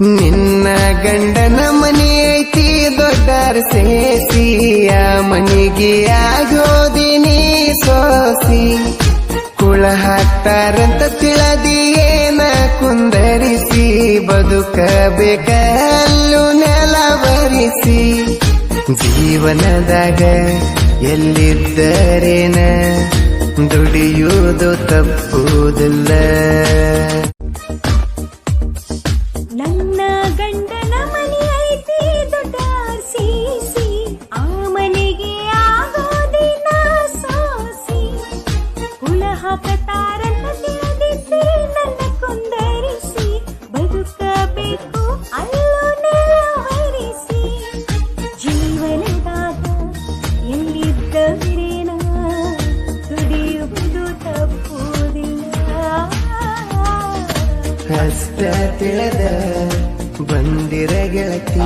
ನಿನ್ನ ಗಂಡನ ಮನೆ ಐತಿ ದೊಡ್ಡರ ಸೇಸಿಯ ಮನಿಗೆ ಆಗೋದಿನಿ ಸೋಸಿ ಕುಳ ಹಾಕ್ತಾರಂತ ತಿಳದಿಯೇನ ಕುಂದರಿಸಿ ಬದುಕಬೇಕಲ್ಲು ನೆಲವರಿಸಿ ಜೀವನದಾಗ ಎಲ್ಲಿದ್ದರೇನ ದುಡಿಯುವುದು ತಪ್ಪುವುದಿಲ್ಲ. ನನ್ನ ಗಂಡನ ಮನೆ ಐತಿ ದೊಡ್ಡ ಆರ್ಸಿಸಿ ಆ ಮನೆಗೆ ಆಗೋದಿನ ಸೋಸಿ ಹುಳ ಹಾಕತಾರಂತ ತಿಳಿದಿದ್ದೆ ನನ್ನ ಕುಂದರಿಸಿ ಬದುಕಬೇಕು ಅಲ್ಲೂ ನೆಲವರಿಸಿ ಜೀವನದಾಗ ಎಲ್ಲಿದ್ದವರೇನ ದುಡಿಯುವುದು ತಪ್ಪುವುದಿಲ್ಲ. ಕಷ್ಟ ತಿಳಿದ ಬಂದಿರ ಗೆಳತಿ